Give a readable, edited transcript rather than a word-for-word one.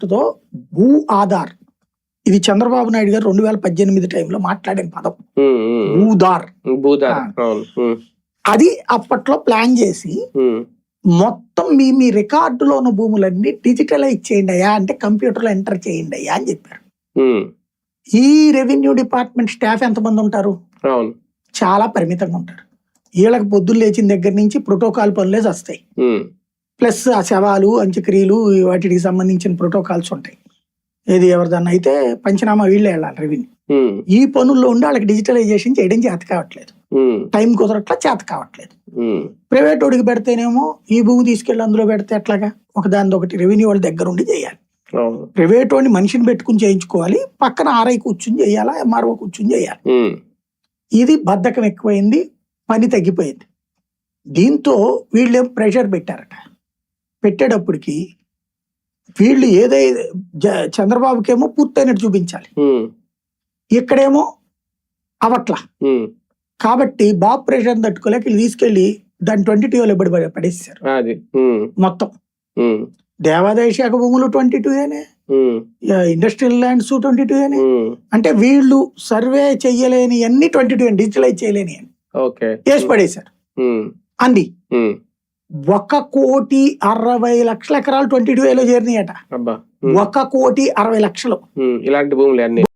Concept తో భూ ఆధార్, ఇది చంద్రబాబు నాయుడు గారు 2018 టైంలో మాట్లాడిన పదం. భూదార్ అది అప్పట్లో ప్లాన్ చేసి మొత్తం మీ రికార్డులో ఉన్న భూములన్నీ డిజిటలైజ్ చేయండి అయ్యా, అంటే కంప్యూటర్లో ఎంటర్ చేయండి అయ్యా అని చెప్పారు. ఈ రెవెన్యూ డిపార్ట్మెంట్ స్టాఫ్ ఎంతమంది ఉంటారు? చాలా పరిమితంగా ఉంటారు. వీళ్ళకి పొద్దున్న లేచిన దగ్గర నుంచి ప్రోటోకాల్ పనులే వస్తాయి, ప్లస్ ఆ శవాలు అంత్యక్రియలు వాటికి సంబంధించిన ప్రోటోకాల్స్ ఉంటాయి. ఏది ఎవరిదన్నా అయితే పంచనామా వీళ్ళే వెళ్ళాలి రెవెన్యూ. ఈ పనుల్లో ఉండి వాళ్ళకి డిజిటలైజేషన్ చేయడం చేత కావట్లేదు, టైం కుదరట్లా, చేత కావట్లేదు. ప్రైవేట్ వాడికి పెడితేనేమో ఈ భూమి తీసుకెళ్లి అందులో పెడితే ఎట్లాగా, ఒకదాని ఒకటి రెవెన్యూ వాళ్ళ దగ్గర ఉండి చేయాలి. ప్రైవేట్ వాడిని మనిషిని పెట్టుకుని చేయించుకోవాలి, పక్కన ఆర్ఐ కూర్చుని చేయాలా, ఎంఆర్ఓ కూర్చుని చేయాలి. ఇది బద్ధకం ఎక్కువైంది, పని తగ్గిపోయింది. దీంతో వీళ్ళేం ప్రెషర్ పెట్టారట. పెట్టేటప్పటికి వీళ్ళు ఏదైతే చంద్రబాబుకేమో పూర్తయినట్టు చూపించాలి, ఇక్కడేమో అవట్లా. కాబట్టి బాబు ప్రెషర్ తట్టుకోలేక వీళ్ళు తీసుకెళ్లి దాన్ని 22 పడేసారు మొత్తం. దేవాదాయ శాఖ భూములు 22 ఇండస్ట్రియల్ ల్యాండ్స్ 22 అంటే వీళ్ళు సర్వే చెయ్యలేని అన్ని 22 డిజిటలైజ్ చేయలేని అని వేసి పడేశారు. అంది 1,60,00,000 ఎకరాలు 22 చేరినాయట. 1,60,60,00,000 ఇలాంటి భూములు